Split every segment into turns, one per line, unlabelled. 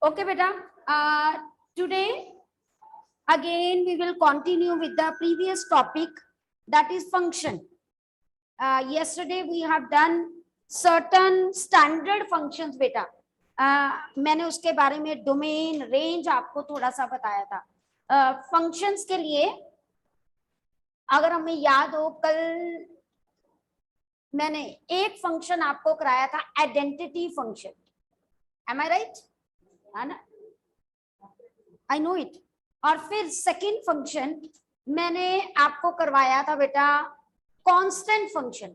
Okay, beta. Today again we will continue with the previous topic, that is function. Yesterday we have done certain standard functions, beta. मैंने उसके बारे में domain range आपको थोड़ा सा बताया था. फंक्शंस के लिए अगर हमें याद हो, कल मैंने एक फंक्शन आपको कराया था, आइडेंटिटी फंक्शन. एम आई राइट? है ना? I know it. और फिर सेकंड फंक्शन मैंने आपको करवाया था बेटा, कांस्टेंट फंक्शन.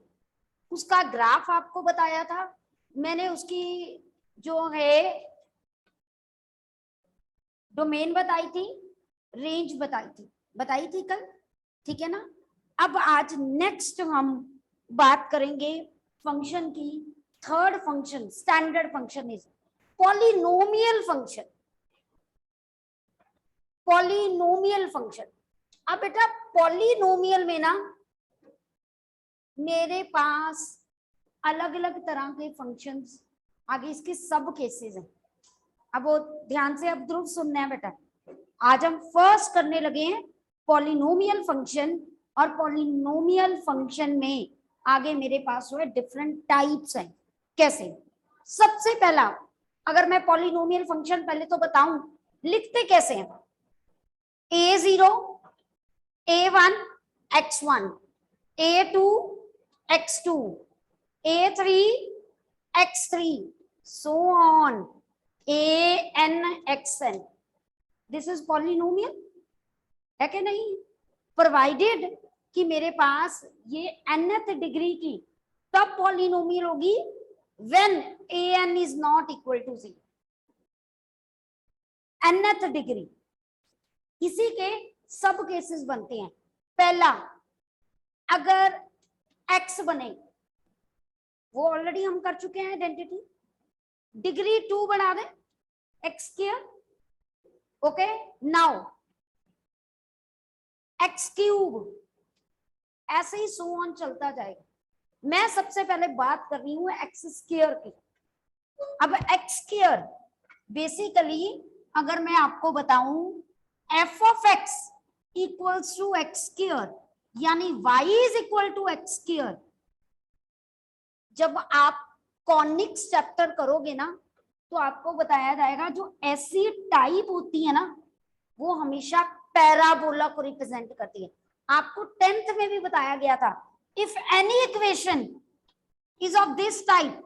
उसका ग्राफ आपको बताया था मैंने, उसकी जो है डोमेन बताई थी, रेंज बताई थी कल. ठीक है ना? अब आज नेक्स्ट हम बात करेंगे फंक्शन की. Third function, standard function is polynomial function. Polynomial function. अब बेटा पॉलिनोमियल में ना मेरे पास अलग अलग तरह के फंक्शंस, आगे इसके सब केसेस हैं. अब वो ध्यान से अब ध्रुव सुनना है बेटा. आज हम फर्स्ट करने लगे हैं पॉलिनोमियल फंक्शन. और पॉलिनोमियल फंक्शन में आगे मेरे पास जो है डिफरेंट टाइप्स हैं. कैसे? सबसे पहला, अगर मैं पॉलिनोमियल फंक्शन पहले तो बताऊं लिखते कैसे हैं. a0 a1 x1 a2 x2 a3 x3 so on an xn. This is polynomial है कि नहीं? प्रोवाइडेड कि मेरे पास ये nth डिग्री की तब पॉलिनोमियल होगी when an is not equal to 0. nth degree, इसी के सब केसेस बनते हैं. पहला, अगर x बने, वो ऑलरेडी हम कर चुके हैं आइडेंटिटी. डिग्री 2 बना दे x square. Okay, now x cube, ऐसे ही सो ऑन चलता जाएगा. मैं सबसे पहले बात कर रही हूँ x स्क्वायर की. अब x स्क्वायर बेसिकली अगर मैं आपको बताऊं f of x equals to x square, यानी y is equal to x square. जब आप कॉनिक्स चैप्टर करोगे ना तो आपको बताया जाएगा जो ऐसी टाइप होती है ना वो हमेशा पैराबोला को रिप्रेजेंट करती है. आपको 10th में भी बताया गया था, if any equation is of this type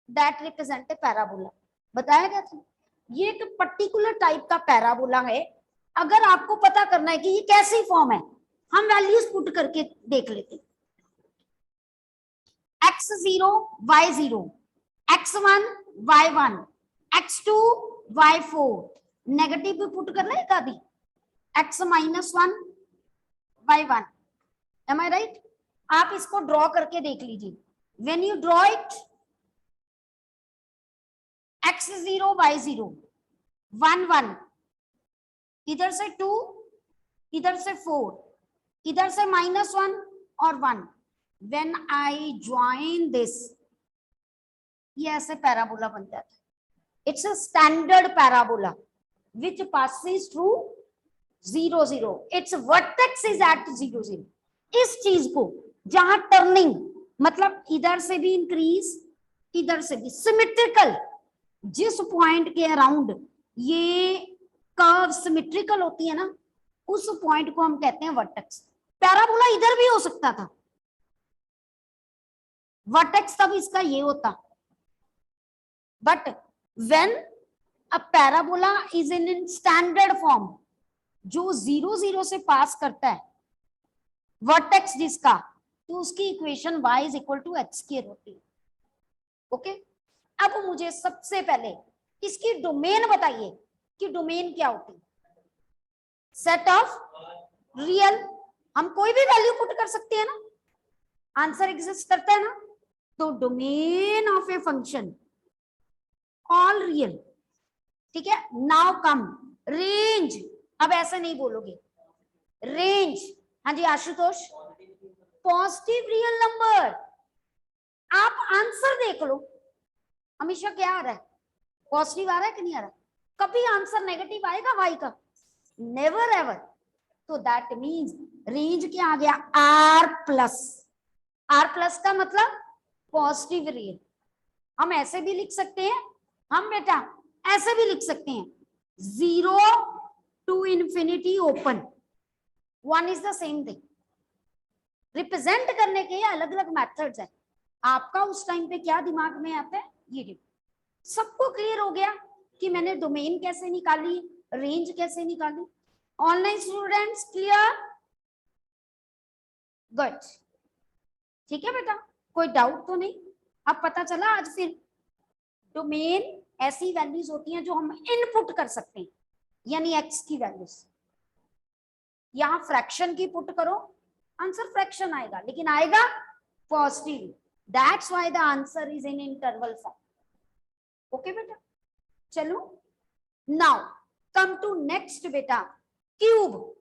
that represent a parabola. बताया गया था. ये एक पर्टिकुलर टाइप का पैराबोला है. अगर आपको पता करना है कि ये कैसी फॉर्म है, हम वैल्यूज पुट करके देख लेते हैं. x0 y0 x1 y1 x2 y4. Negative भी पुट करना है कभी, x -1 y1. एम आई राइट? आप इसको ड्रॉ करके देख लीजिए. When you draw it, x0 y0 1 1, इधर से 2, इधर से 4, इधर से -1 और 1. व्हेन आई ज्वाइन दिस, ये ऐसे पैराबोला बन जाता है. It's a standard parabola which passes through 0 0. its vertex is at 0 0. इस चीज को जहां टर्निंग मतलब इधर से भी इंक्रीज, इधर से भी सिमेट्रिकल, जिस पॉइंट के अराउंड ये कर्व सिमेट्रिकल होती है ना, उस पॉइंट को हम कहते हैं वर्टेक्स. पैराबोला इधर भी हो सकता था, वर्टेक्स तब इसका ये होता. But when a parabola is in standard form, जो 0 0 से पास करता है वर्टेक्स जिसका, तो उसकी equation y is equal to x square होती है. ओके, अब मुझे सबसे पहले इसकी डोमेन बताइए कि डोमेन क्या होती है. सेट ऑफ रियल, हम कोई भी वैल्यू पुट कर सकते हैं ना, आंसर एग्जिस्ट करता है ना. तो domain of a function all real. ठीक है, नाउ कम रेंज. अब ऐसे नहीं बोलोगे रेंज. हाँ जी आशुतोष, पॉजिटिव रियल नंबर. आप आंसर देख लो, हमेशा क्या आ रहा है, पॉजिटिव आ रहा है कि नहीं आ रहा. कभी आंसर नेगेटिव आएगा वाई का? Never ever. तो दैट मीन्स रेंज क्या आ गया? Are plus. आर प्लस का मतलब पॉजिटिव रियल। हम ऐसे भी लिख सकते हैं, हम बेटा ऐसे भी लिख सकते हैं, 0 to infinity open, 1 is the same thing. Represent करने के अलग अलग मेथड्स हैं। आपका उस टाइम पे क्या दिमाग में आता है ये सबको क्लियर हो गया कि मैंने डोमेन कैसे निकाली, रेंज कैसे निकाली। Online students clear? गुड, ठीक है बेटा, कोई डाउट तो नहीं? अब पता चला आज फिर डोमेन ऐसी वैल्यूज होती हैं जो हम इनपुट कर सकते हैं, यानी एक्स की वैल्यूज। यहां फ्रैक्शन की पुट करो, आंसर फ्रैक्शन आएगा, लेकिन आएगा positive. That's why the answer is in interval form. Okay बेटा, चलो नाउ कम टू नेक्स्ट बेटा, क्यूब।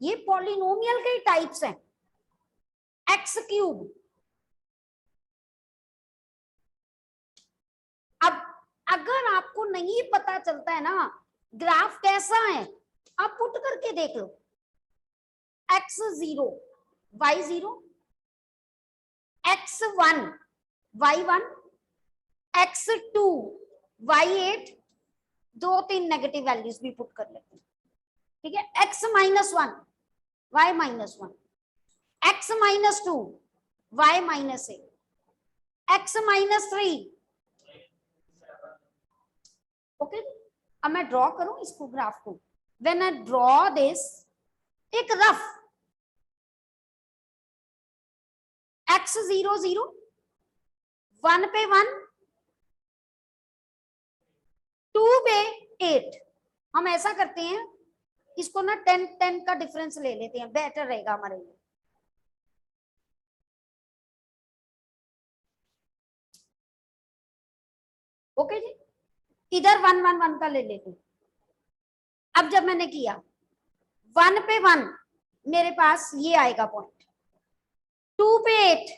ये पॉलिनोमियल के टाइप्स हैं। एक्स क्यूब, अब अगर आपको नहीं पता चलता है ना ग्राफ कैसा है, आप पुट करके देख लो। x0 y0, x1 y1, x2 y8, 2-3 negative values भी पुट कर लेते हैं, ठीक है। x-1 y-1, x-2 y-8, x-3। Okay, अब मैं ड्रॉ करूं इसको, ग्राफ को। व्हेन आई ड्रॉ दिस, एक रफ x0 0, 1 पे 1, 2 पे 8। हम ऐसा करते हैं, इसको ना 10-10 का डिफरेंस ले लेते हैं, बेटर रहेगा हमारे लिए। ओके जी, इधर 1-1-1 का ले लेते हैं। अब जब मैंने किया 1 पे 1, मेरे पास ये आएगा पॉइंट। 2 पे 8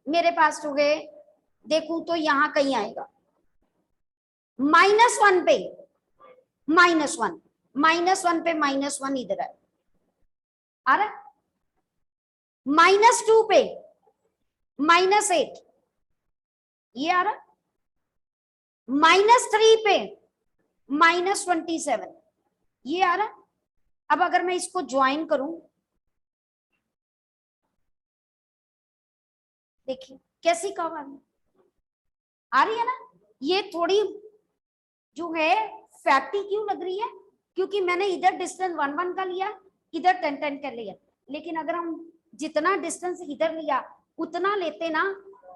मेरे पास हो गए, देखूं तो यहां कहीं आएगा। -1 पे -1, -1 पे -1 इधर आए, आ रहा। -2 पे -8 ये आ रहा। -3 पे -27 ये आ रहा। अब अगर मैं इसको ज्वाइन करूं, देखिए कैसी कर्व आ रही है ना। ये थोड़ी जो है फैक्टी क्यों लग रही है? क्योंकि मैंने इधर डिस्टेंस 1-1 का लिया, इधर 10-10 का लिया। लेकिन अगर हम जितना डिस्टेंस इधर लिया उतना लेते ना,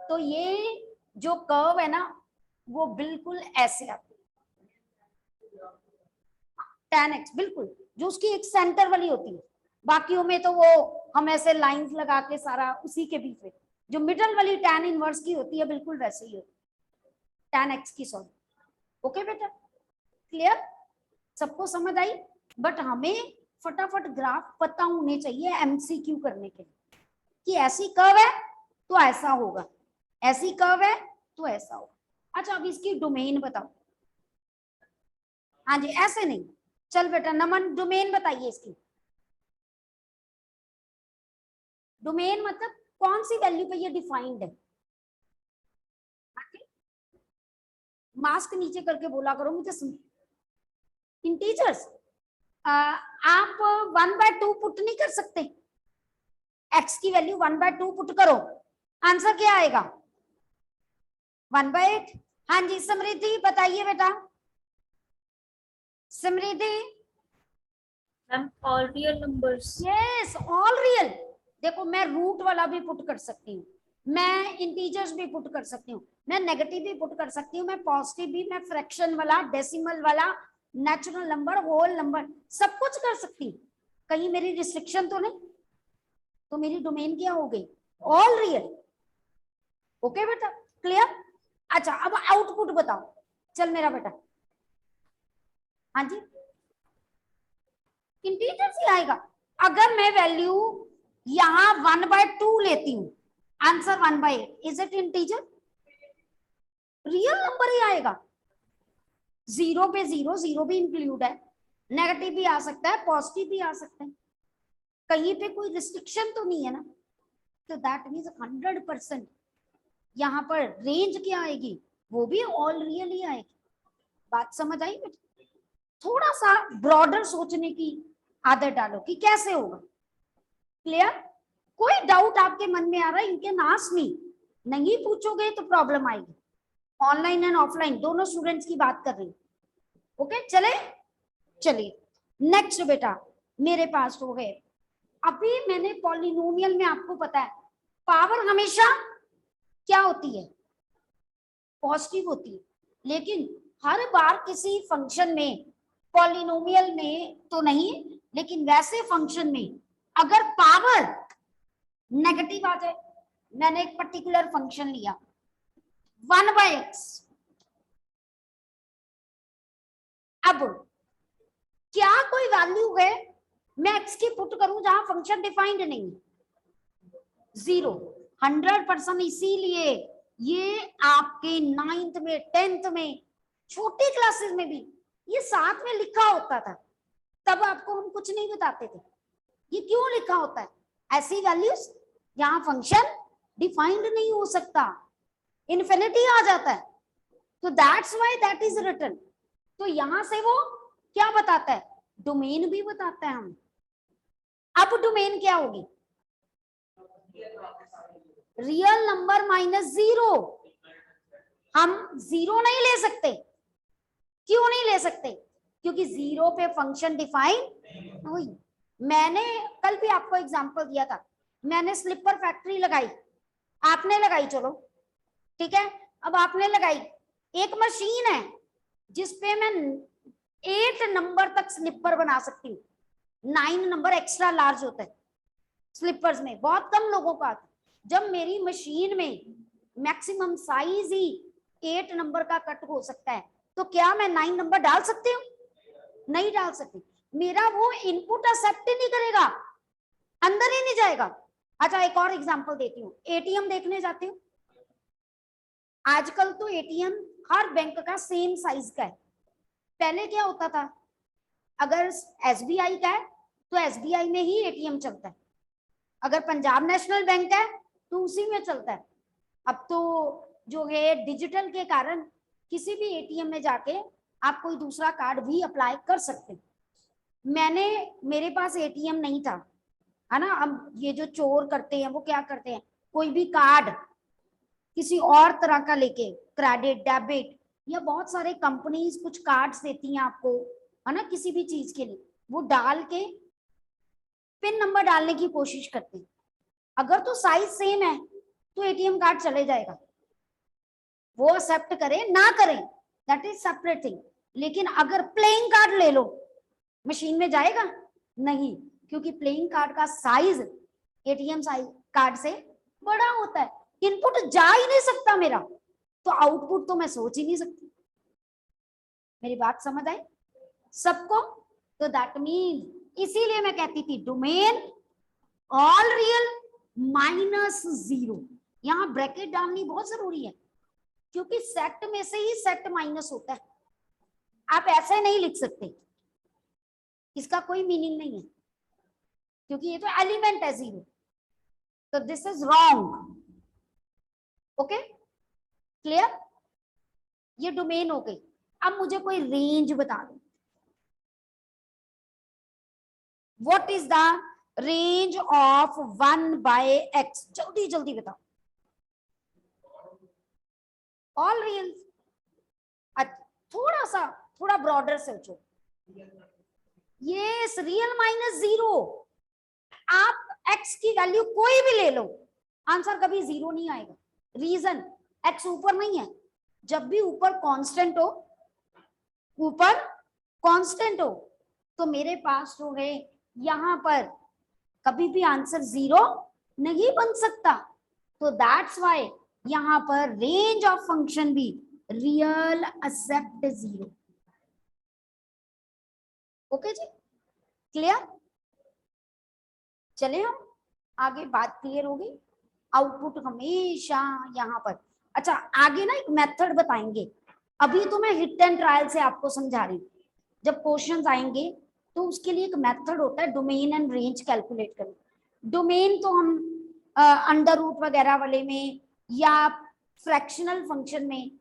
तो ये जो कर्व है ना वो बिल्कुल ऐसे आती है, tan x, बिल्कुल जो उसकी एक सेंटर वाली होती है। बाकियों में तो वो हम ऐसे लाइंस लगा के सारा उसी के बीच में, जो मिडल वाली tan इनवर्स की होती है बिल्कुल वैसे ही होती है, tan x की, सॉरी। ओके बेटा, क्लियर? सबको समझ आई? बट हमें फटाफट ग्राफ पता होने चाहिए एमसीक्यू करने के लिए, कि ऐसी कर्व है तो ऐसा होगा, ऐसी कर्व है तो ऐसा होगा। अच्छा, अब इसकी डोमेन बताओ। हाँ जी, ऐसे नहीं। चल बेटा, नमन डोमेन बताइए इसकी। डोमेन मतलब कौन सी वैल्यू पे ये डिफाइंड है? मास्क नीचे करके बोला करो मुझे सुन। इंटीजर्स आप 1/2 पुट नहीं कर सकते? एक्स की वैल्यू 1/2 पुट करो, आंसर क्या आएगा? 1/8। हाँ जी, समृद्धि बताइए बेटा। Samriddhi,
all real numbers.
Yes, all real. देखो, मैं रूट वाला भी पुट कर सकती हूँ, मैं इंटीजर्स भी पुट कर सकती हूँ, मैं नेगेटिव भी पुट कर सकती हूँ, मैं पॉजिटिव भी, मैं फ्रैक्शन वाला, डेसिमल वाला, नेचुरल नंबर, होल नंबर, सब कुछ कर सकती हूँ। कहीं मेरी रिस्ट्रिक्शन तो नहीं? तो मेरी डोमेन क्या हो गई? All real. ओके बेटा, क्लियर? अच्छा, अब आउटपुट बताओ। चल मेरा बेटा, हाँ जी, इंटीजर ही आएगा। अगर मैं वैल्यू यहां 1/2 लेती हूं, answer 1/8, is it integer? Real number ही आएगा। जीरो पे जीरो, जीरो भी इंक्लूड है, नेगेटिव भी आ सकता है, पॉजिटिव भी आ सकता है, कहीं पे कोई रिस्ट्रिक्शन तो नहीं है ना। तो दैट मीन्स 100% यहाँ पर रेंज क्या आएगी, वो भी ऑल रियल ही आएगी। बात समझ आई बेटा? थोड़ा सा ब्रॉडर सोचने की आदत डालो कि कैसे होगा। क्लियर? कोई डाउट आपके मन में आ रहा है, इनके नाश नहीं पूछोगे तो प्रॉब्लम आएगी। ऑनलाइन एंड ऑफलाइन दोनों स्टूडेंट्स की बात कर रही हूँ। ओके, चले चलिए नेक्स्ट बेटा मेरे पास हो गए। अभी मैंने पॉलिनोमियल में आपको पता है पावर हमेशा क्या होती है, पॉजिटिव होती है, लेकिन हर बार किसी फंक्शन में, पॉलिनोमियल में तो नहीं, लेकिन वैसे फंक्शन में अगर पावर नेगेटिव आ जाए, मैंने एक पर्टिकुलर फंक्शन लिया 1/x, अब क्या कोई वैल्यू है मैं x की पुट करूं जहां फंक्शन डिफाइंड नहीं, 0, 100%। इसीलिए ये आपके 9th में 10th में छोटी क्लासेस में भी ये साथ में लिखा होता था, तब आपको हम कुछ नहीं बताते थे। ये क्यों लिखा होता है, ऐसी वैल्यूज जहां फंक्शन डिफाइंड नहीं हो सकता, इन्फिनिटी आ जाता है, तो that's why that is written. तो यहां से वो क्या बताता है, डोमेन भी बताता है हम। अब डोमेन क्या होगी, रियल नंबर माइनस जीरो। हम जीरो नहीं ले सकते, क्यों नहीं ले सकते, क्योंकि जीरो पे फंक्शन डिफाइन हुई। मैंने कल भी आपको एग्जांपल दिया था, मैंने स्लीपर फैक्ट्री लगाई, आपने लगाई, चलो ठीक है, अब आपने लगाई, एक मशीन है जिसपे मैं 8 नंबर तक स्लीपर बना सकती हूँ, 9 नंबर एक्स्ट्रा लार्ज होता है स्लीपर्स में, बहुत कम लोगों का आता है। जब मेरी मशीन में मैक्सिमम साइज ही 8 नंबर का कट हो सकता है, तो क्या मैं 9 नंबर डाल सकती हूँ, नहीं डाल सकती, मेरा वो इनपुट एक्सेप्ट ही नहीं करेगा, अंदर ही नहीं जाएगा। अच्छा एक और एग्जांपल देती हूँ, एटीएम देखने जाती हूँ, आजकल तो एटीएम हर बैंक का सेम साइज का है, पहले क्या होता था, अगर एसबीआई का है तो एसबीआई में ही एटीएम चलता है, अगर पंजाब नेशनल बैंक है तो उसी में चलता है। अब तो जो है डिजिटल के कारण किसी भी एटीएम में जाके आप कोई दूसरा कार्ड भी अप्लाई कर सकते हैं। मेरे पास एटीएम नहीं था, है ना, अब ये जो चोर करते हैं वो क्या करते हैं, कोई भी कार्ड किसी और तरह का लेके, क्रेडिट डेबिट या बहुत सारे कंपनीज कुछ कार्ड्स देती हैं आपको, है ना, किसी भी चीज के लिए, वो डाल के पिन नंबर डालने की कोशिश करते हैं। अगर तो साइज सेम है तो एटीएम कार्ड चले जाएगा, वो एक्सेप्ट करें ना करें दैट इज सेपरेट थिंग, लेकिन अगर प्लेइंग कार्ड ले लो मशीन में जाएगा नहीं, क्योंकि प्लेइंग कार्ड का साइज एटीएम साइज कार्ड से बड़ा होता है, इनपुट जा ही नहीं सकता मेरा, तो आउटपुट तो मैं सोच ही नहीं सकती। मेरी बात समझ आई सबको? तो दैट मीन इसीलिए मैं कहती थी domain all real minus zero, यहां ब्रैकेट डालनी बहुत जरूरी है, क्योंकि सेट में से ही सेट माइनस होता है, आप ऐसे नहीं लिख सकते, इसका कोई मीनिंग नहीं है, क्योंकि ये तो एलिमेंट है जीरो, तो this is wrong. Okay clear? ये डोमेन हो गई। अब मुझे कोई रेंज बता दो, what is the range of 1/x, जल्दी जल्दी बताओ। ऑल रियल, थोड़ा ब्रॉडर सोचो, ये रियल माइनस जीरो, आप x की वैल्यू कोई भी ले लो, आंसर कभी जीरो नहीं आएगा। रीजन, x ऊपर नहीं है, जब भी ऊपर कांस्टेंट हो, ऊपर कांस्टेंट हो, तो मेरे पास जो है यहां पर कभी भी आंसर जीरो नहीं बन सकता, तो दैट्स व्हाई यहां पर रेंज ऑफ फंक्शन भी रियल एक्सेप्ट जीरो। ओके जी, क्लियर? चले हम आगे, बात क्लियर होगी, आउटपुट हमेशा यहां पर। अच्छा आगे ना एक मेथड बताएंगे, अभी तो मैं हिट एंड ट्रायल से आपको समझा रही हूँ, जब क्वेश्चंस आएंगे तो उसके लिए एक मेथड होता है डोमेन एंड रेंज कैलकुलेट करने। डोमेन तो हम अंडर रूट वगैरह वाले में या फ्रैक्शनल फंक्शन में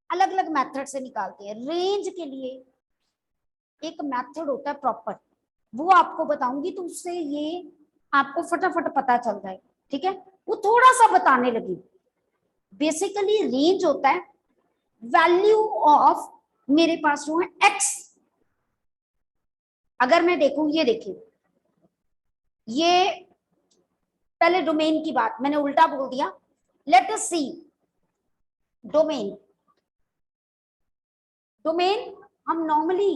अलग अलग मेथड से निकालते हैं। रेंज के लिए एक मेथड होता है प्रॉपर, वो आपको बताऊंगी तो उससे ये आपको फटाफट पता चल जाएगा, ठीक है। वो थोड़ा सा बताने लगी। बेसिकली रेंज होता है वैल्यू ऑफ, मेरे पास जो है एक्स, अगर मैं देखूं, ये देखिए, ये पहले डोमेन की बात मैंने उल्टा बोल दिया। लेट अस सी डोमेन। डोमेन हम नॉर्मली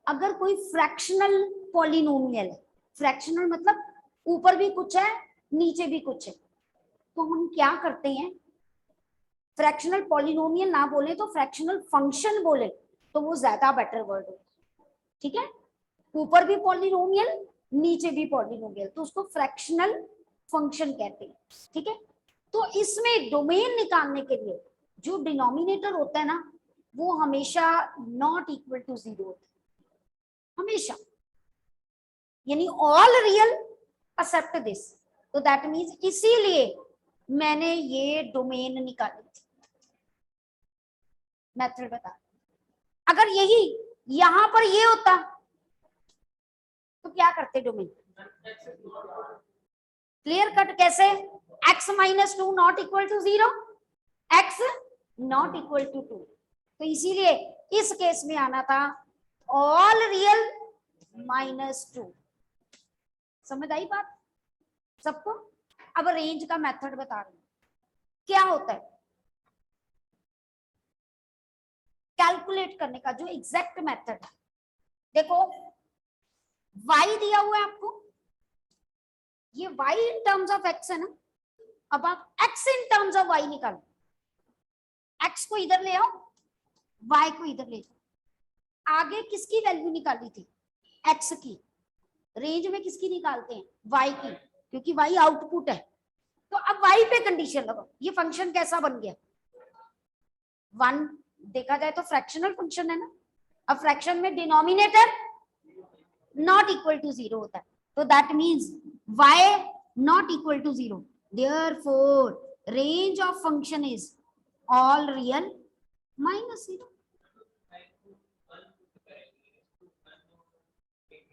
अगर कोई फ्रैक्शनल पॉलिनोमियल, फ्रैक्शनल मतलब ऊपर भी कुछ है नीचे भी कुछ है, तो हम क्या करते हैं, फ्रैक्शनल पॉलिनोमियल ना बोले तो फ्रैक्शनल फंक्शन बोले तो वो ज्यादा बेटर वर्ड है, ठीक है। ऊपर भी पॉलिनोमियल नीचे भी पॉलिनोमियल, तो उसको फ्रैक्शनल फंक्शन कहते हैं, ठीक है। तो इसमें डोमेन निकालने के लिए जो डिनोमिनेटर होता है ना, वो हमेशा नॉट इक्वल टू जीरो होता है, हमेशा, यानी ऑल रियल एक्सेप्ट दिस। तो दैट मीन्स इसीलिए मैंने ये डोमेन निकाली थी, मेथड बता। अगर यही यहां पर ये होता तो क्या करते डोमेन, क्लियर कट कैसे, x minus two not equal to zero, x not equal to two, तो इसीलिए इस केस में आना था ऑल रियल माइनस टू। समझ आई बात सबको। अब रेंज का मेथड बता रही हूं क्या होता है, कैलकुलेट करने का जो एग्जैक्ट मेथड है। देखो y दिया हुआ है आपको, ये y in terms of x है ना, अब आप x in terms of y निकालो, x को इधर ले आओ, y को इधर ले जाओ। आगे किसकी वैल्यू निकाली थी, x की, रेंज में किसकी निकालते हैं, y की, क्योंकि y आउटपुट है। तो अब y पे कंडीशन लगाओ, ये फंक्शन कैसा बन गया, वन, देखा जाए तो फ्रैक्शनल फंक्शन है ना। अब फ्रैक्शन में denominator not equal to zero होता है, तो that means y not equal to zero, therefore range of function is all real minus zero.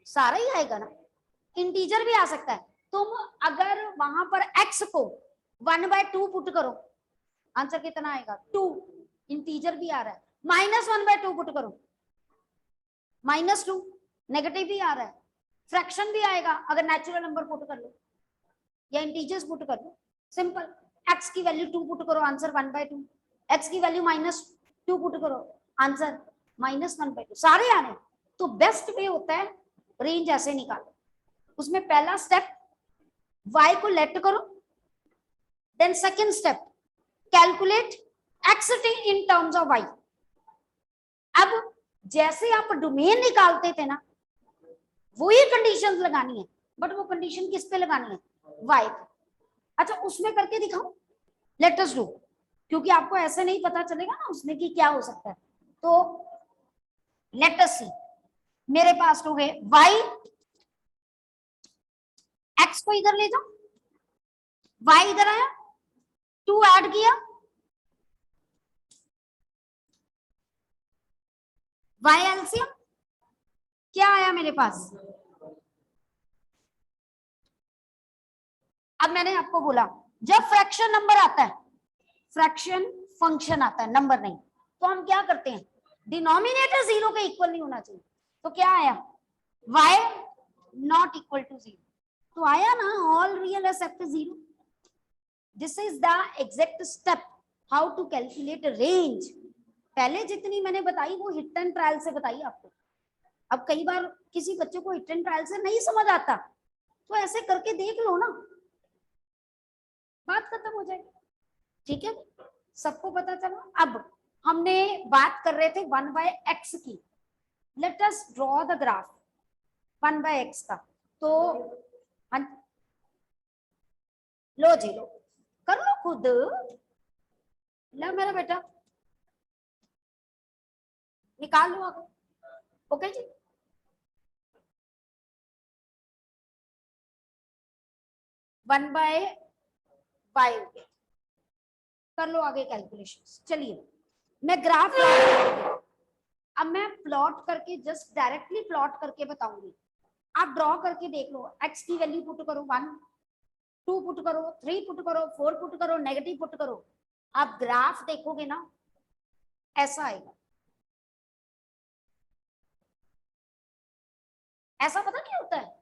सारा ही आएगा ना, इंटीजर भी आ सकता है। तुम अगर वहां पर x को 1/2 पुट करो, आंसर कितना आएगा 2, इंटीजर भी आ रहा है। -1/2 पुट करो, -2, नेगेटिव भी आ रहा है, फ्रैक्शन भी आएगा अगर नेचुरल नंबर पुट कर लो या इंटीजर्स पुट कर लो। सिंपल, x की वैल्यू 2 पुट करो, आंसर 1/2, x की वैल्यू -2 पुट करो, आंसर -1/2, सारे आने। तो बेस्ट वे होता है रेंज ऐसे निकालो। उसमें पहला स्टेप y को लेट करो, then second step calculate x in terms of y। अब जैसे आप डोमेन निकालते थे ना, वही कंडीशंस लगानी है, बट वो कंडीशन किस पे लगानी है, y पे। अच्छा उसमें करके दिखाओ, लेट अस डू, क्योंकि आपको ऐसे नहीं पता चलेगा ना उसमें कि क्या हो सकता है। तो लेट अस सी, मेरे पास हो गए y, x को इधर ले जाओ, y इधर आया, 2 ऐड किया, y एलसीएम क्या आया मेरे पास। अब मैंने आपको बोला जब फ्रैक्शन नंबर आता है, फ्रैक्शन फंक्शन आता है, नंबर नहीं, तो हम क्या करते हैं, डिनोमिनेटर जीरो के इक्वल नहीं होना चाहिए। तो क्या आया, y not equal to zero, तो आया ना all real except zero. This is the exact step how to calculate range. पहले जितनी मैंने बताई वो हिट एंड ट्रायल से बताई आपको। अब कई बार किसी बच्चे को हिट एंड ट्रायल से नहीं समझ आता, तो ऐसे करके देख लो ना, बात खत्म हो जाएगी, ठीक है। सबको पता चला। अब हमने बात कर रहे थे 1/x की, late us draw the graph 1/x का। तो लो जी लो, कर लो खुद, लो मेरा बेटा, निकाल लो आगे। ओके जी, वन बाय फाइव कर लो आगे कैलकुलेशन। चलिए मैं ग्राफ अब मैं प्लॉट करके जस्ट डायरेक्टली प्लॉट करके बताऊंगी, आप ड्रॉ करके देख लो। एक्स की वैल्यू पुट करो 1, 2 पुट करो, 3 पुट करो, 4 पुट करो, नेगेटिव पुट करो, आप ग्राफ देखोगे ना ऐसा आएगा। ऐसा पता क्या होता है,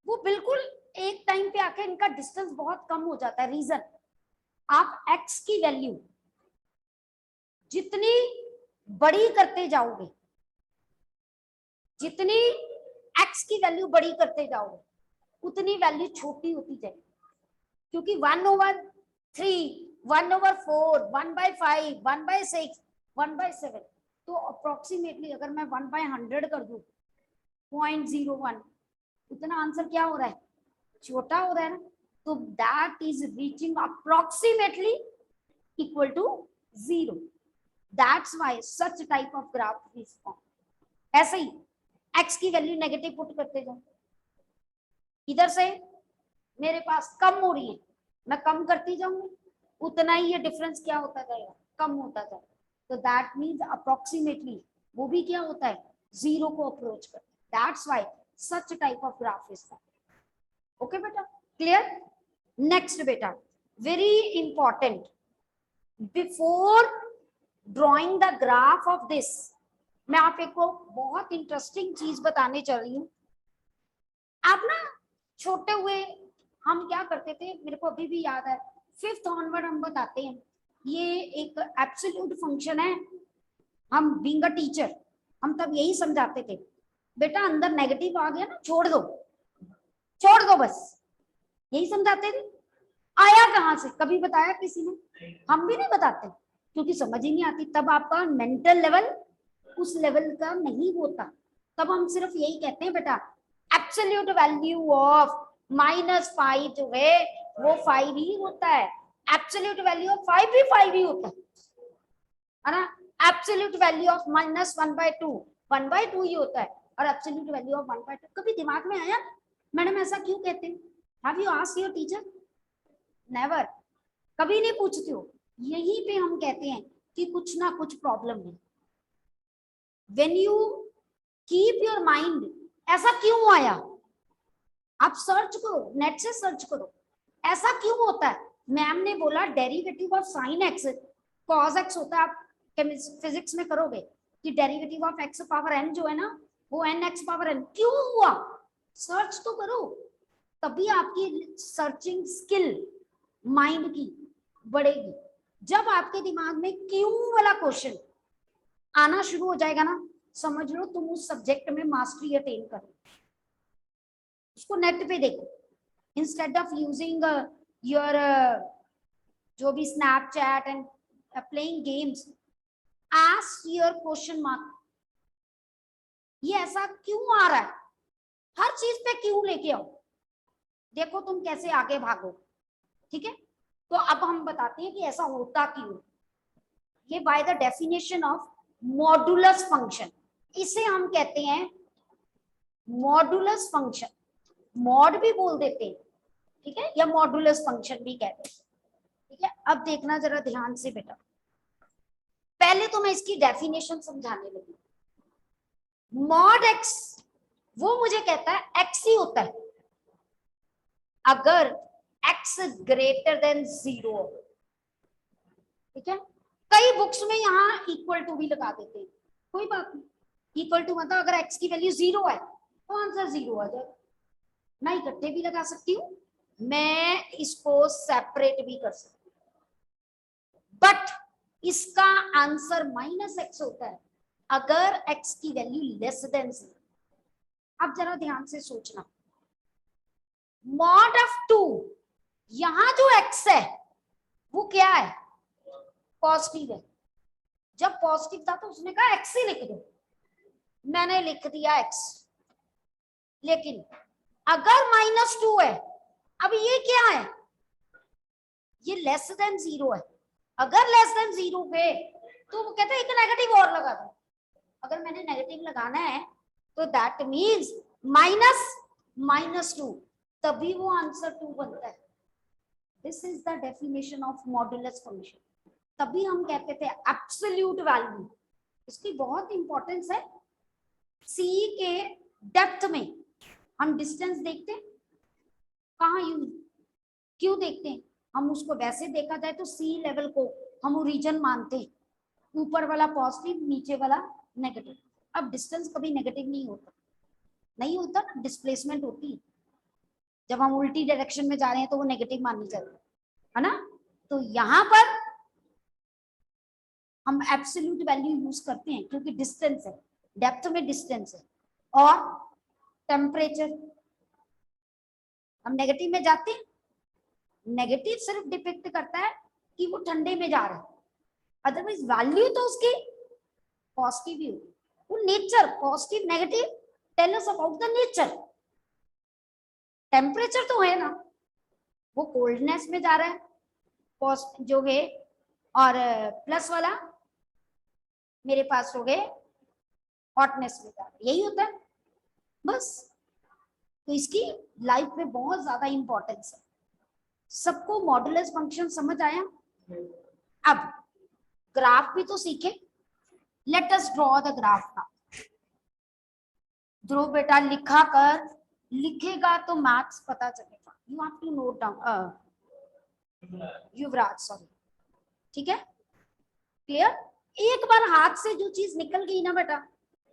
वो बिल्कुल एक टाइम पे आके इनका डिस्टेंस बहुत कम हो जाता है। रीजन, आप एक्स की वैल्यू जितनी बड़ी करते जाओगे, जितनी एक्स की वैल्यू बड़ी करते जाओगे उतनी वैल्यू छोटी होती जाएगी, क्योंकि 1/3, 1/4, 1/5, 1/6, 1/7, तो अप्रोक्सीमेटली अगर मैं 1/100 कर दूं 0.01, इतना आंसर क्या हो रहा है, छोटा हो रहा है ना। तो that is reaching approximately equal to 0। That's why such type of graph is form. ऐसे ही एक्स की वैल्यू नेगेटिव पुट करते जाओ, इधर से मेरे पास कम हो रही है, मैं कम करती जाऊंगी, उतना ही ये डिफरेंस क्या होता जाएगा, कम होता जाएगा। तो दैट मीन्स अप्रोक्सीमेटली वो भी क्या होता है, 0 को अप्रोच करता है। That's why such type of graph is form. Okay बेटा, क्लियर। नेक्स्ट बेटा, very important, before drawing the graph of this, मैं आप एक को बहुत इंटरेस्टिंग चीज बताने चल रही हूँ। आप ना छोटे हुए हम क्या करते थे, मेरे को अभी भी याद है, 5th ऑनवर्ड हम बताते हैं, ये एक एब्सोल्यूट फंक्शन है। हम बीइंग अ टीचर हम तब यही समझाते थे, बेटा अंदर नेगेटिव आ गया ना छोड़ दो, छोड़ दो, बस यही समझाते थे। आया कहां से, कभी बताया किसी ने, हम भी नहीं बताते क्योंकि समझ ही नहीं आती। तब आपका मेंटल लेवल उस लेवल का नहीं होता, तब हम सिर्फ यही कहते हैं बेटा एब्सोल्यूट वैल्यू ऑफ -5 जो है वो 5 ही होता है, एब्सोल्यूट वैल्यू ऑफ 5 भी 5 ही होता है ना। एब्सोल्यूट वैल्यू ऑफ -1/2 1/2 ही होता है, और एब्सोल्यूट वैल्यू ऑफ 1/2 कभी दिमाग में आया मैडम ऐसा क्यों कहते हैं? Have you asked your teacher? Never, कभी नहीं पूछती हो। यहीं पे हम कहते हैं कि कुछ ना कुछ प्रॉब्लम है। When you keep your mind ऐसा क्यों आया, आप सर्च करो, नेट से सर्च करो ऐसा क्यों होता है। मैम ने बोला derivative of sine x cos x होता है, आप फिजिक्स में करोगे कि derivative of x power n जो है ना वो एन एक्स पावर एन, क्यों हुआ, सर्च तो करो, तभी आपकी सर्चिंग स्किल माइंड की बढ़ेगी। जब आपके दिमाग में क्यों वाला क्वेश्चन आना शुरू हो जाएगा ना, समझ लो तुम उस सब्जेक्ट में मास्टरी अटेन कर, उसको नेट पे देखो इंस्टेड ऑफ यूजिंग योर जो भी Snapchat and playing games, ask your question mark, ये ऐसा क्यों आ रहा है, हर चीज पे क्यों लेके आओ, देखो तुम कैसे आगे भागो। ठीक है, तो अब हम बताते हैं कि ऐसा होता क्यों। ये by the definition of modulus function, इसे हम कहते हैं मॉडुलस फंक्शन, मॉड भी बोल देते हैं, ठीक है, या मॉडुलस फंक्शन भी कहते हैं। ठीक है, अब देखना जरा ध्यान से बेटा, पहले तो मैं इसकी डेफिनेशन समझाने लगी। मॉड एक्स वो मुझे कहता है एक्स ही होता है अगर एक्स ग्रेटर देन 0। ठीक है, कई बुक्स में यहाँ इक्वल टू भी लगा देते हैं, कोई बात नहीं, इक्वल टू मतलब अगर एक्स की वैल्यू 0 है तो आंसर 0 आ जाएगा। मैं इकट्ठे भी लगा सकती हूँ, मैं इसको सेपरेट भी कर सकती हूँ, बट इसका आंसर -x होता है अगर x की वैल्यू लेस देन 0। अब जरा ध्यान से सोचना, मॉड ऑफ 2, यहां जो x है वो क्या है, पॉजिटिव है। जब पॉजिटिव था तो उसने कहा x ही लिख दो, मैंने लिख दिया x, लेकिन अगर -2 है, अब ये क्या है, ये लेस देन 0 है, अगर लेस देन 0 पे तो वो कहता है एक नेगेटिव और लगा दो, अगर मैंने नेगेटिव लगाना है तो दैट मीन्स -2, तभी वो आंसर 2 बनता है। This is the definition of modulus function. तभी हम कहते थे एब्सोल्यूट वैल्यू। इसकी बहुत इंपॉर्टेंस है। सी के डेप्थ में हम डिस्टेंस देखते हैं, कहाँ यूज क्यों देखते हैं? हम उसको वैसे देखा जाए तो सी लेवल को हम ओरिजिन मानते हैं, ऊपर वाला पॉजिटिव नीचे वाला नेगेटिव। अब डिस्टेंस कभी नेगेटिव नहीं होता, नहीं होता ना, डिस्प्लेसमेंट होती है। जब हम उल्टी डायरेक्शन में जा रहे हैं तो वो नेगेटिव माननी चाहिए, है ना। तो यहाँ पर हम एब्सोल्यूट वैल्यू यूज करते हैं क्योंकि डिस्टेंस है, डेप्थ में डिस्टेंस है। और टेम्परेचर हम नेगेटिव में जाते हैं, नेगेटिव सिर्फ डिपिक्ट करता है कि वो ठंडे में जा रहा है, अदरवाइज वैल्यू तो उसकी पॉजिटिव ही होगी। वो nature positive negative tell us about the nature. Temperature तो है ना, वो कोल्डनेस में जा रहा है जो है, और प्लस वाला मेरे पास हो गए हॉटनेस में जा रहा है, यही होता है बस। तो इसकी लाइफ में बहुत ज्यादा इंपॉर्टेंस है। सबको मॉडुलस फंक्शन समझ आया? अब ग्राफ भी तो सीखे। Let us draw the graph now. Dhruv बेटा लिखा कर, लिखेगा तो मैथ्स पता चलेगा। You have to note down, Yuvraj sorry, ठीक है, क्लियर। एक बार हाथ से जो चीज निकल गई ना बेटा,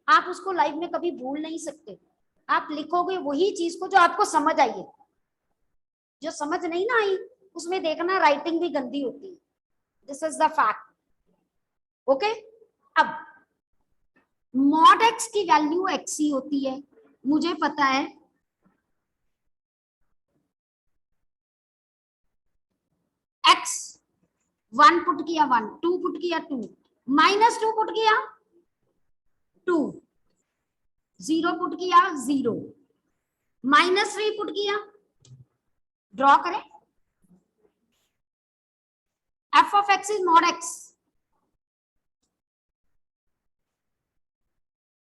आप उसको लाइफ में कभी भूल नहीं सकते। आप लिखोगे वही चीज को जो आपको समझ आई है। जो समझ नहीं ना आई उसमें देखना राइटिंग भी गंदी होती है। This is the fact. Okay, अब मॉड एक्स की वैल्यू एक्स ही होती है, मुझे पता है। एक्स 1 पुट किया 1, 2 पुट किया 2, -2 पुट किया 2, 0 पुट किया 0, -3 पुट किया। ड्रॉ करें। F of x is mod x,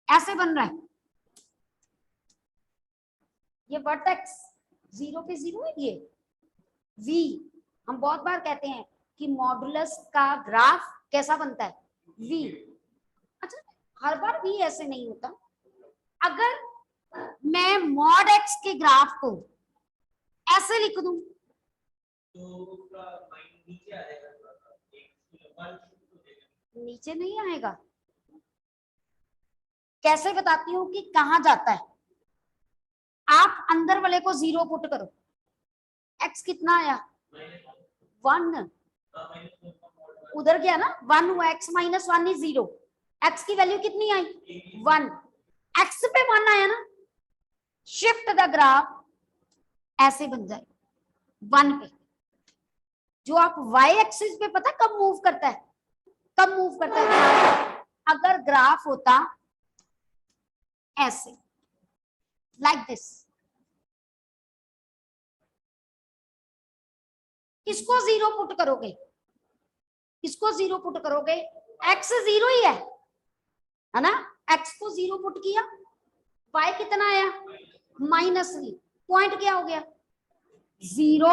ऐसे बन रहा है। ये वर्टेक्स 0 पे 0 है, ये v। हम बहुत बार कहते हैं कि मॉडुलस का ग्राफ कैसा बनता है, v। अच्छा, हर बार v ऐसे नहीं होता। अगर मैं मॉड एक्स के ग्राफ को ऐसे लिख दूं तो नीचे आ जाएगा, नीचे नहीं आएगा। कैसे बताती हूँ कि कहां जाता है। आप अंदर वाले को 0 पुट करो, x कितना आया 1, उधर गया ना 1 हुआ, x -1 इज 0, x की वैल्यू कितनी आई 1, x पे 1 आया ना, शिफ्ट द ग्राफ ऐसे बन जाए 1 पे। जो आप y एक्सिस पे पता कब मूव करता है, कब मूव करता है? अगर ग्राफ होता ऐसे लाइक दिस, इसको 0 पुट करोगे, इसको 0 पुट करोगे, x 0 ही है ना। x को 0 पुट किया, y कितना आया -3, पॉइंट क्या हो गया 0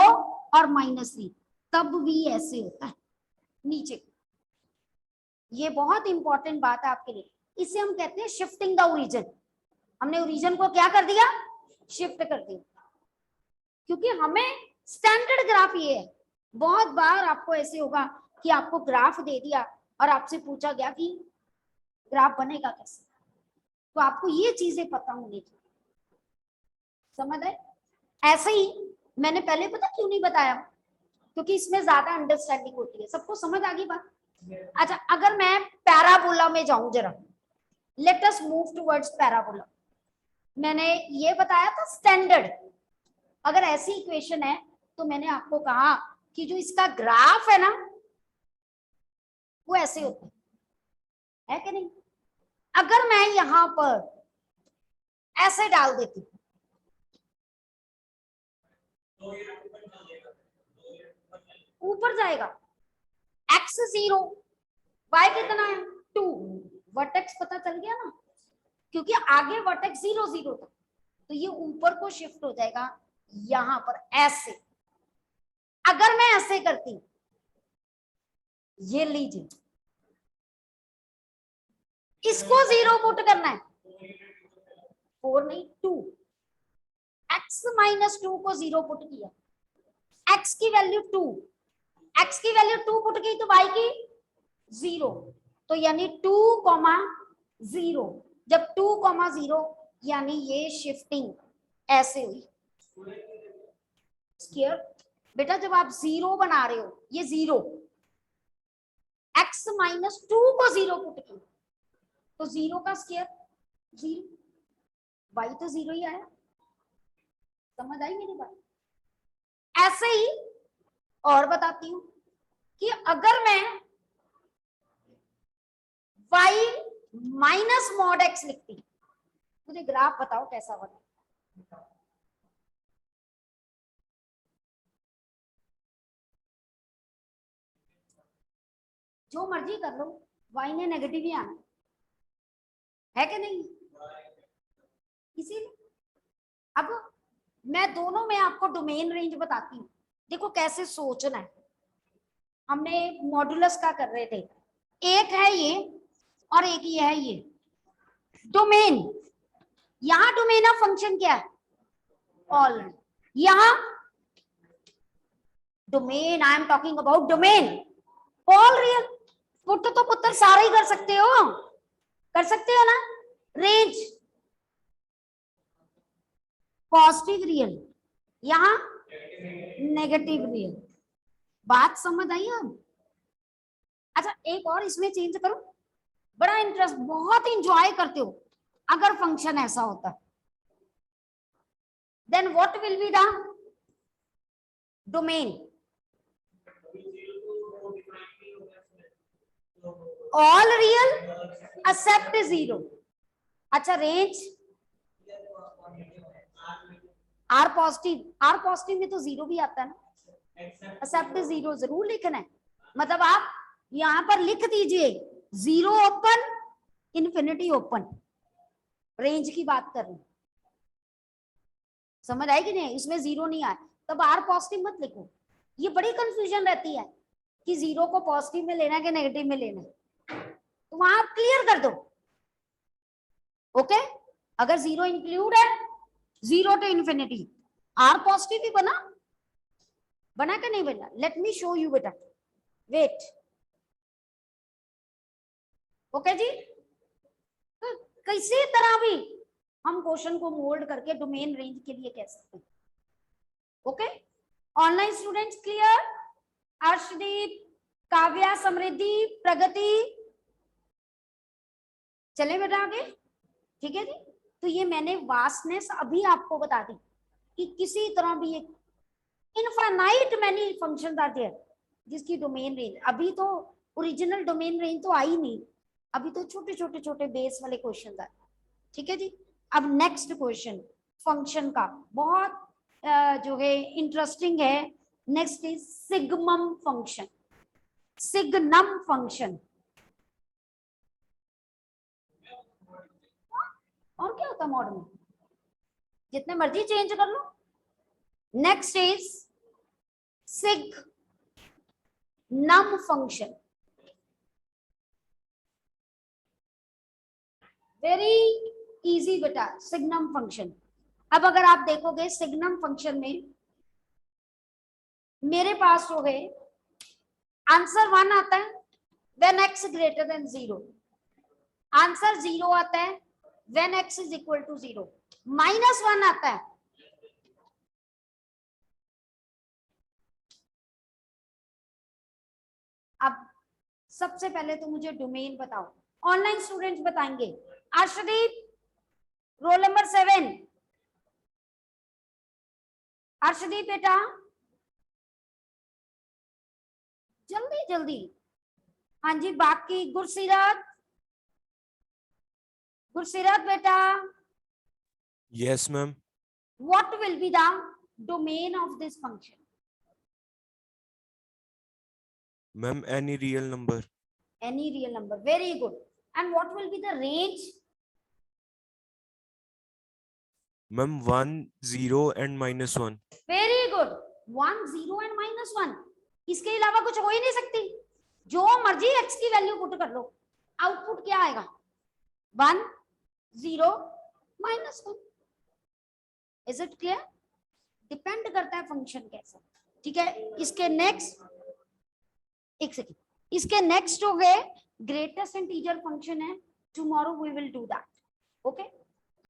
और -3, तब भी ऐसे होता है नीचे। ये बहुत इंपॉर्टेंट बात है आपके लिए। इसे हम कहते हैं शिफ्टिंग द ओरिजिन। हमने ओरिजिन को क्या कर दिया, शिफ्ट कर दिया, क्योंकि हमें स्टैंडर्ड ग्राफ ये है। बहुत बार आपको ऐसे होगा कि आपको ग्राफ दे दिया और आपसे पूछा गया कि ग्राफ बनेगा कैसे, तो आपको ये चीजें पता होनी चाहिए, समझ आए। ऐसे ही मैंने पहले पता क्यों नहीं बताया, क्योंकि इसमें ज्यादा अंडरस्टैंडिंग होती है, सबको समझ आ गई बात। अच्छा, अगर मैं पैराबोला में जाऊं जरा, let us move towards parabola. मैंने ये बताया था स्टैंडर्ड। अगर ऐसी इक्वेशन है तो मैंने आपको कहा कि जो इसका ग्राफ है ना वो ऐसे होता है कि नहीं। अगर मैं यहां पर ऐसे डाल देती तो ऊपर जाएगा, x 0, y कितना है 2, वर्टेक्स पता चल गया ना, क्योंकि आगे वर्टेक्स 0 0 था, तो ये ऊपर को शिफ्ट हो जाएगा यहां पर ऐसे। अगर मैं ऐसे करती, ये लीजिए, इसको 0 पुट करना है, 4 नहीं 2, x माइनस 2 को 0 पुट किया, x की वैल्यू 2, x की वैल्यू 2 पुट की तो y की 0, तो यानी 2,0, जब 2,0 यानी ये शिफ्टिंग ऐसे हुई। स्क्वायर बेटा जब आप 0 बना रहे हो, ये 0, x माइनस 2 को 0 पुट की तो 0 का स्क्वायर 0, y तो 0 ही आया। समझ आई मेरी बात? ऐसे ही और बताती हूं कि अगर मैं y माइनस मॉड x लिखती, मुझे ग्राफ बताओ कैसा बना। जो मर्जी कर लो, y ने नेगेटिव ही आना है कि नहीं, इसीलिए अब मैं दोनों में आपको डोमेन रेंज बताती हूँ। देखो कैसे सोचना है, हमने मॉड्यूलस का कर रहे थे, एक है ये और एक ये है ये डोमेन। यहां डोमेन ऑफ फंक्शन क्या है? ऑल। यहां domain, I am talking about domain all real. पुत्र तो पुत्र सारा ही कर सकते हो ना। रेंज पॉजिटिव रियल, यहां नेगेटिव रियल। बात समझ आई अब? अच्छा एक और इसमें चेंज करो, बड़ा इंटरेस्ट, बहुत इंजॉय करते हो अगर फंक्शन ऐसा होता, then what will be the domain? All real except 0। अच्छा रेंज आर पॉजिटिव में तो 0 भी आता है ना, एक्सेप्ट 0 जरूर लिखना है। मतलब आप यहां पर लिख दीजिए 0 ओपन इन्फिनिटी ओपन, रेंज की बात कर रहे हैं। समझ आई कि नहीं? इसमें 0 नहीं आया तब आर पॉजिटिव मत लिखो। ये बड़ी कंफ्यूजन रहती है कि 0 को पॉजिटिव में लेना है कि नेगेटिव में लेना है, तो वहां आप क्लियर कर दो। ओके अगर 0 इंक्लूड है, 0 टू इन्फिनिटी, आर पॉजिटिव ही बना कि नहीं बना? लेट मी शो यू बेटा, वेट। ओके जी, तो किसी तरह भी हम क्वेश्चन को मोल्ड करके डोमेन रेंज के लिए कह सकते हैं। Okay online students clear? Arshdeep, Kavya, Samriddhi, Pragati, चले बेटा आगे। ठीक है जी, तो ये मैंने वास्टनेस अभी आपको बता दी कि किसी तरह भी एक infinite many function are there जिसकी डोमेन रेंज, अभी तो ओरिजिनल डोमेन रेंज तो आई नहीं, अभी तो छोटे छोटे छोटे बेस वाले क्वेश्चन आए। ठीक है जी, अब नेक्स्ट क्वेश्चन फंक्शन का बहुत जो है इंटरेस्टिंग है। Next is signum function, signum function. और क्या होता है मॉड में, जितने मर्जी चेंज कर लो। Next is signum function, very easy बेटा सिग्नम फंक्शन। अब अगर आप देखोगे सिग्नम फंक्शन में मेरे पास जो है आंसर 1 आता है when x greater than 0, answer 0 आता है when x is equal to 0, -1 आता है अब सबसे पहले तो मुझे डोमेन बताओ, ऑनलाइन स्टूडेंट्स बताएंगे। अर्शदीप रोल नंबर 7, अर्शदीप बेटा जल्दी जल्दी। हाँ जी बाकी गुरसीरत, गुरसीरत बेटा।
Yes, ma'am.
What will be the domain of this function?
Ma'am, any real number.
Any real number, very good. and what will be the range?
Ma'am, 1, 0 and -1.
Very good. 1 0 and -1. इसके अलावा कुछ हो ही नहीं सकती, जो मर्जी x की value put कर लो, आउटपुट क्या आएगा? 1 0 -1. Is it clear? डिपेंड करता है फंक्शन कैसा. ठीक है, इसके नेक्स्ट, एक सेकेंड, इसके नेक्स्ट हो गए ग्रेटेस्ट इंटीजर फंक्शन है. Tomorrow we will do that. Okay.